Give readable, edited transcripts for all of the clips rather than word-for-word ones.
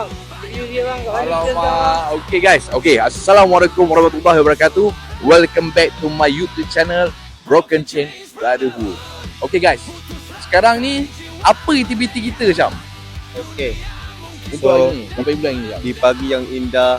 bang. Review dia bang kat mana? Alamak. Okay guys. Okay. Assalamualaikum warahmatullahi wabarakatuh. Welcome back to my YouTube channel Broken Chain Brotherhood. Okay guys. Sekarang ni apa aktiviti kita Syam? Okay. Untuk hari ni. Sampai bulan ni Syam. Di pagi yang indah,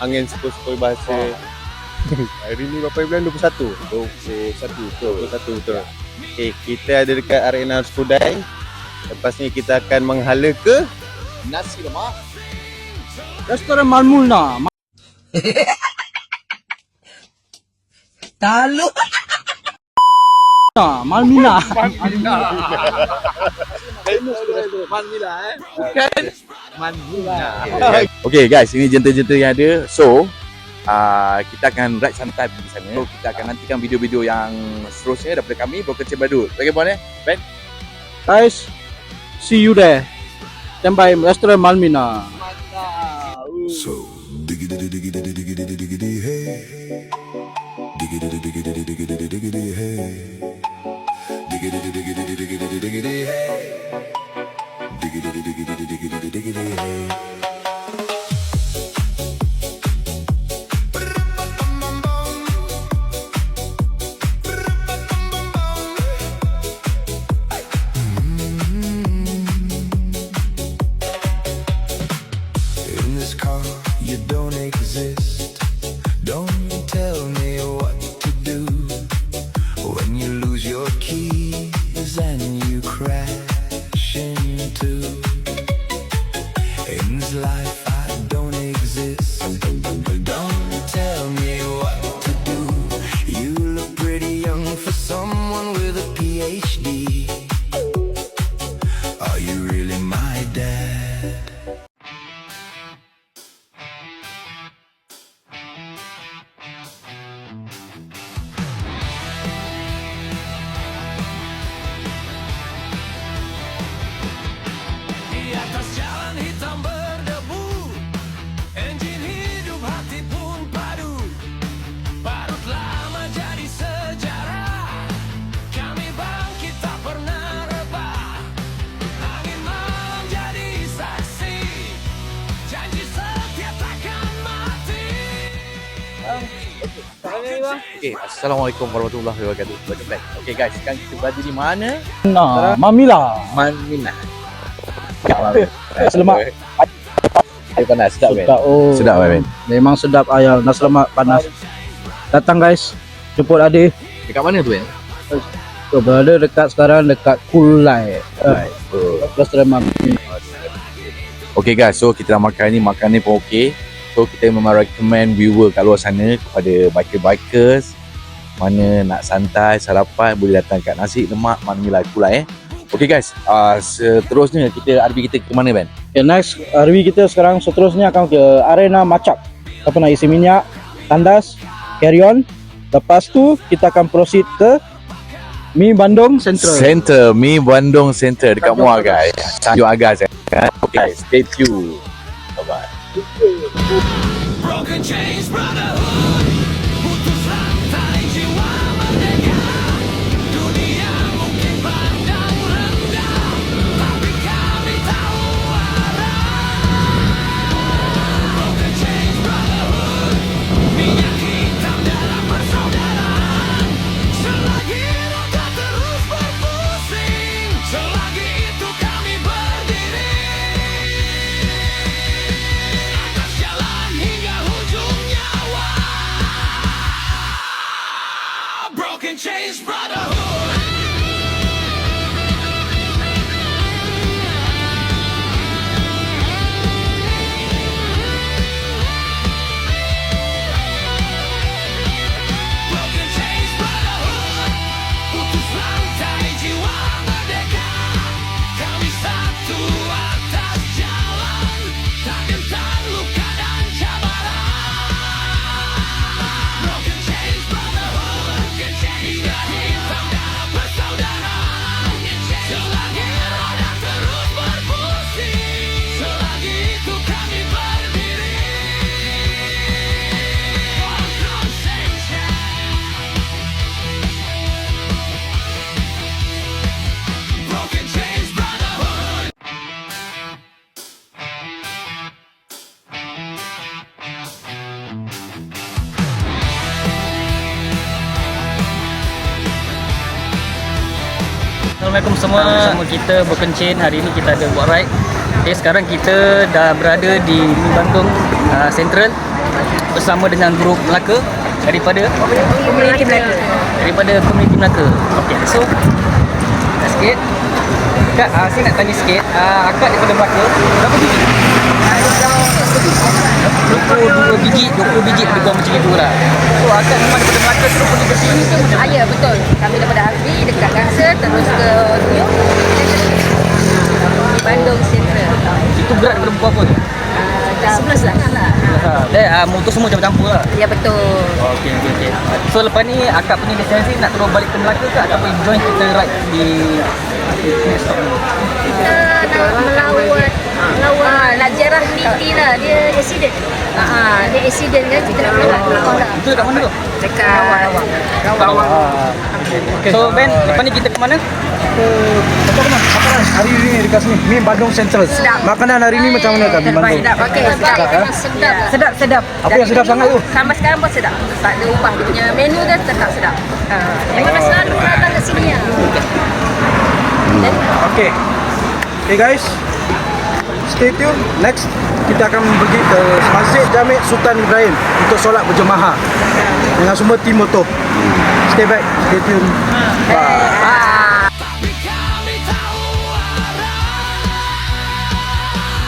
angin sepoi-sepoi bahasa. Hari ni berapa bulan? 21. 21 betul. Okay, kita ada dekat Arena Skudai. Lepas ni kita akan menghala ke Nasi lemak. Restoran Malmuna. Talu. Malmina. Manmila bukan Manmila. Okay guys, ini jenta-jenta yang ada. So kita akan ride santai di sana. So kita akan nantikan video-video yang seterusnya daripada kami Broken Chain Brotherhood. Bagaimana Ben? Guys, see you there. Stand by Restoran Malmina. So diggity diggity diggity diggity hey, diggity diggity diggity diggity hey, diggity diggity diggity diggity hey, diggity diggity diggity diggity hey. You don't exist. Don't tell me what to do when you lose your keys and you crash into. In this life I don't exist. Don't tell me what to do. You look pretty young for someone with a PhD. Are you really my dad? Okay, Assalamualaikum warahmatullahi wabarakatuh. Welcome back. Okay guys, sekarang kita berada di mana? Mamila. Manmila. Selamat. Air panas, sedap Ben. Oh. Sedap Ben. Memang sedap ayam nasi lemak panas. Datang guys, jemput adik. Dekat mana tu Ben? So, berada sekarang dekat Kulai. Restoran Malmina. Okay guys, so kita dah makan ni pun okay. So kita memang recommend viewer kat luar sana kepada biker-bikers mana nak santai, sarapan boleh datang kat Nasi Lemak Manmila Kulai Okay guys, seterusnya RV kita ke mana Ben? Okay, next RV kita sekarang seterusnya akan ke Arena Macap. Apa nak isi minyak, tandas, carry on. Lepas tu kita akan proceed ke Mi Bandung Central. Mi Bandung Center dekat Muar guys. Tanjung Agar saya. Okay, stay tuned. Bye-bye. Broken chains, brotherhood. Putus rantai jiwa merdeka. Dunia mungkin pandang rendah, tapi kami tahu arah. Broken chains, brotherhood. Minyak hitam dalam persaudaraan. Selagi roda terus berpusing, selagi itu kami berdiri. Broken chains, brotherhood. Broken chains, brotherhood. Putus rantai jiwa merdeka. Kami satu atas jalan, tak gentar luka dan cabaran. Broken chains, brotherhood. Hingga hitam Assalamualaikum semua. Bersama kita Broken Chain. Hari ini kita ada buat ride. Okay, sekarang kita dah berada di Mi Bandung Central bersama dengan grup Melaka daripada Komuniti Melaka. Daripada Komuniti Melaka. Okey, so sikit. Kak, saya nak tanya sikit. Akak daripada Melaka, berapa biji? 20 biji lebih kurang macam itu lah. So akak memang daripada Melaka terus pergi ke sini ke macam mana? Ya, betul. Kami daripada Hafi dekat Gangsa terus ke New di Bandung Central. Itu berat daripada pukul apa tu? 11 lah. Motor semua campur-campur lah. Ya, betul. Okey. So lepas ni akak punya destinasi nak terus balik ke Melaka ke ataupun join kita ride di next stop ni? Kita nak melawat nak jarah Niti lah. Dia accident. Dia accident kan, kita nak melawat. Itu dekat mana tu? Dekat Rawang. So Ben, lepas ni kita ke mana? Makanan hari ini dekat sini Mi Bandung Central. Makanan hari ini macam mana Kak Mi Bandung? Sedap. Okey, sedap. Apa yang sedap sangat tu? Sampai sekarang pun sedap. Tak ada ubah dia punya menu dia tetap sedap. Memang selalu datang ke sini lah. Okay guys, stay tune. Next kita akan pergi ke Masjid Jami' Sultan Ibrahim untuk solat berjemaah dengan semua tim motor. Stay back, stay tune. Bye. Tapi kami tahu arah.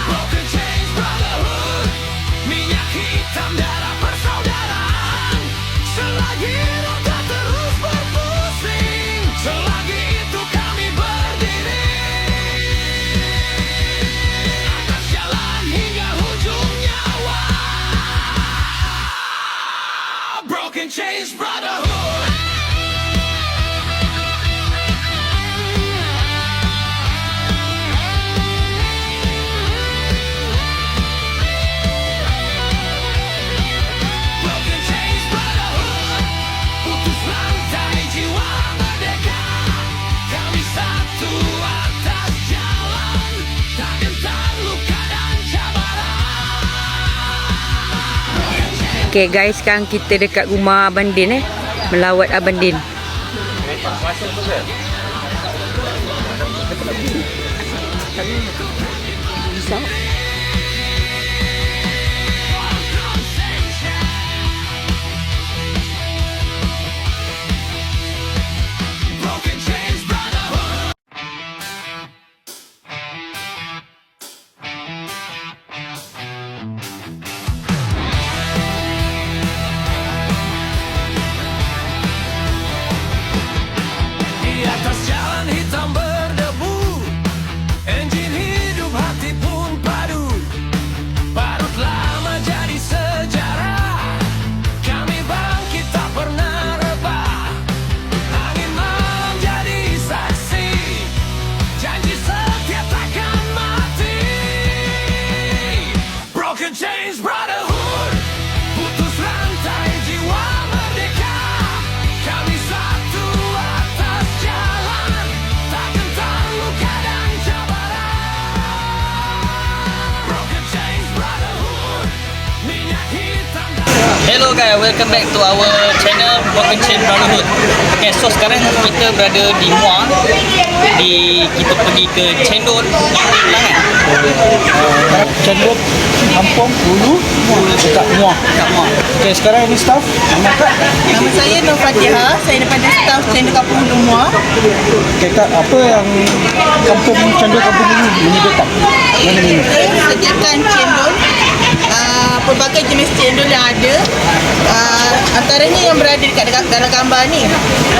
Broken Chains Brotherhood, minyak hitam darah persaudaraan. Selagi roda terus berpusing, selagi itu kami berdiri atas jalan hingga hujung nyawa. Broken Chains Brotherhood. Broken Chains Brotherhood, putus rantai jiwa merdeka. Kami satu atas jalan, tak gentar luka dan cabaran. Okay guys, sekarang kita dekat rumah Abang Din melawat Abang Din. Broken Chains Brotherhood. Di atas jalan hitam berdebu, enjin hidup hati pun padu. Parut lama jadi sejarah, kami bangkit tak pernah rebah. Angin malam jadi saksi, janji setia takkan mati. Broken Chains Brotherhood, putus rantai jiwa merdeka. Kami satu atas jalan, tak gentar luka dan cabaran. Broken Chains Brotherhood, minyak hitam dan Hello guys, welcome back to our channel Broken Chain Brotherhood. Okay, so sekarang kita berada di Muar. Kita pergi ke Cendol Tangan. Cendol Kampung Hulu dekat Muar. Okay, sekarang ini staff nama Kak. Nama saya Nur Fatihah, saya daripada staf Cendol Kampung Hulu Muar. Okay Kak, apa yang Cendol Kampung Hulu menyediakan? Mana ni? Sediakan cendol, pelbagai jenis cendol yang ada. Antaranya yang berada dekat dalam gambar ni.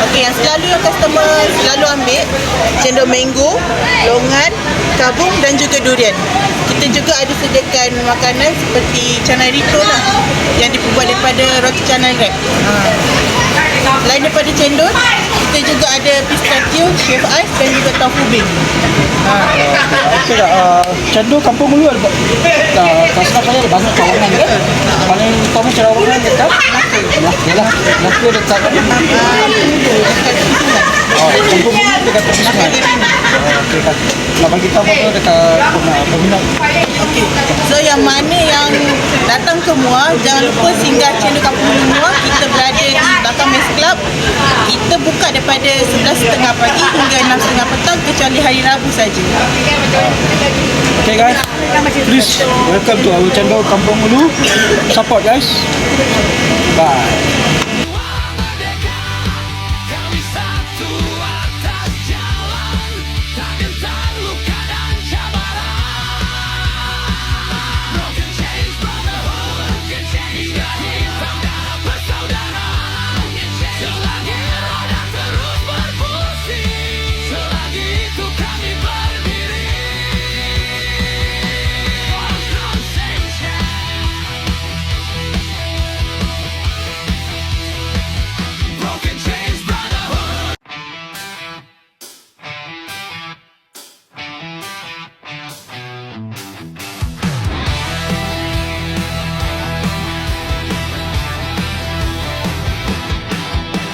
Okey, yang selalu yang customer selalu ambil cendol mango, longan, kabung dan juga durian. Kita juga ada sediakan makanan seperti canai rito lah, yang dibuat daripada roti canai wrap. Selain daripada cendol, kita juga ada pistachio, chef ice dan juga tofu bean. Okay Kak, Cendol Kampung Hulu ada tak salah saya ada banyak cawangan kan? Paling utama cawangan dekat Yalah, Melaka dekat Kampung Hulu dekat Perminan. Okay Kak, nak bagi tahu apa dekat Perminan. Okey. So yang mana yang datang ke Muar, jangan lupa singgah Cendol Kampung Hulu Muar. Kita berada di belakang Mass Club. Kita buka daripada 11.30 pagi hingga 6.30 petang. kecuali hari Rabu saja. Okay guys, please welcome to our channel Kampung Hulu. Support guys. Bye. Kami satu atas jalan, takkan terluka dan cabaran. Broken chains, brotherhood, broken chains, hitam darah bersaudara. Selagi roda terus berfungsi, selagi itu kami berdiri. Broken chains. Broken chains, brotherhood.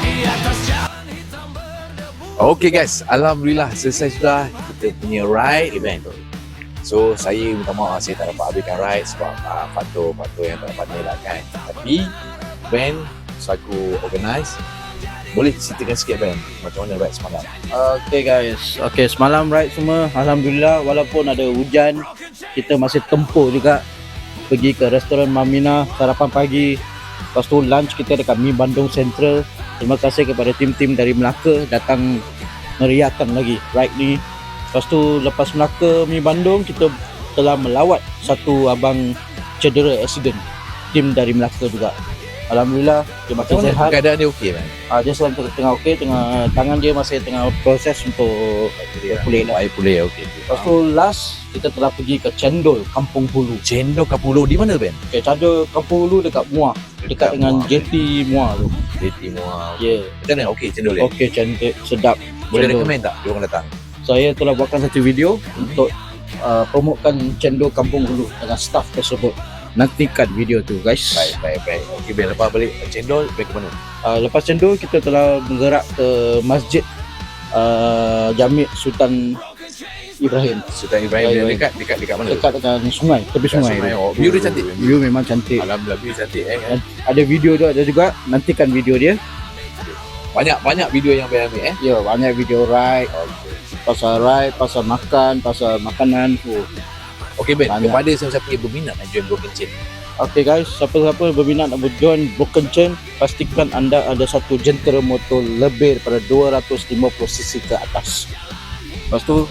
Di atas jalan hitam berdebu. Okay guys, Alhamdulillah selesai sudah kita punya ride event. So saya minta maaf saya tak dapat habiskan ride sebab faktor-faktor yang tak dapat ni lah kan. Tapi Ben selaku organize, boleh ceritakan sikit Ben macam mana ride semalam? Okay guys, okay semalam ride semua Alhamdulillah walaupun ada hujan kita masih tempuh juga pergi ke restoran Mamina sarapan pagi. Lepas tu lunch kita dekat Mi Bandung Central. Terima kasih kepada tim-tim dari Melaka datang meriahkan lagi ride ni. Lepas tu lepas Melaka Mi Bandung kita telah melawat satu abang cedera accident. Tim dari Melaka juga. Alhamdulillah dia makin Macam mana sihat. keadaan dia okey Ben? Dia sekarang tengah okey, tengah tangan dia masih tengah proses untuk pulih lah. Baik pulih okey. Lepas tu last kita telah pergi ke Cendol Kampung Hulu. Cendol Kapulu di mana Ben? Okay, Cendol Kampung Hulu dekat Muar, dekat dengan Muar. JT Muar tu. Jeti Muar. Ya. Macam mana? Okey cendol dia. Okey, cantik, sedap. Boleh Cendol. recommend tak dia orang datang? Saya telah buatkan satu video untuk promotekan Cendol Kampung Hulu dengan staff tersebut. Nantikan video tu guys. Baik. Okey Ben, lepas balik cendol Ben ke mana? Lepas Cendol kita telah bergerak ke masjid Jami' Sultan Ibrahim. Sultan Ibrahim Ya, dia ya. dekat mana? Dekat dengan sungai, tepi sungai. Oh, view dia cantik. View memang cantik. Alhamdulillah view cantik Dan ada video tu ada juga. Nantikan video dia. Banyak video yang Ben ambil Ya, banyak video ride, pasal makan, pasal makanan. Okey Ben, Banyak. kepada siapa-siapa yang berminat nak join Broken Chain, Okay guys, siapa-siapa berminat nak join Broken Chain, pastikan anda ada satu jentera motor lebih daripada 250cc ke atas. Lepas tu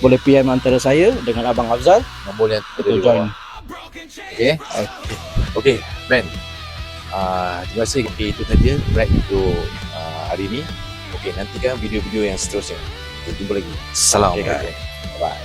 boleh PM antara saya dengan Abang Afzal nombor yang ada untuk di join. bawah. Okey Ben, terima kasih. Okey, itu saja ride untuk hari ini. Okey, nantikan video-video yang seterusnya. Kita jumpa lagi. Assalamualaikum. Okay, Bye.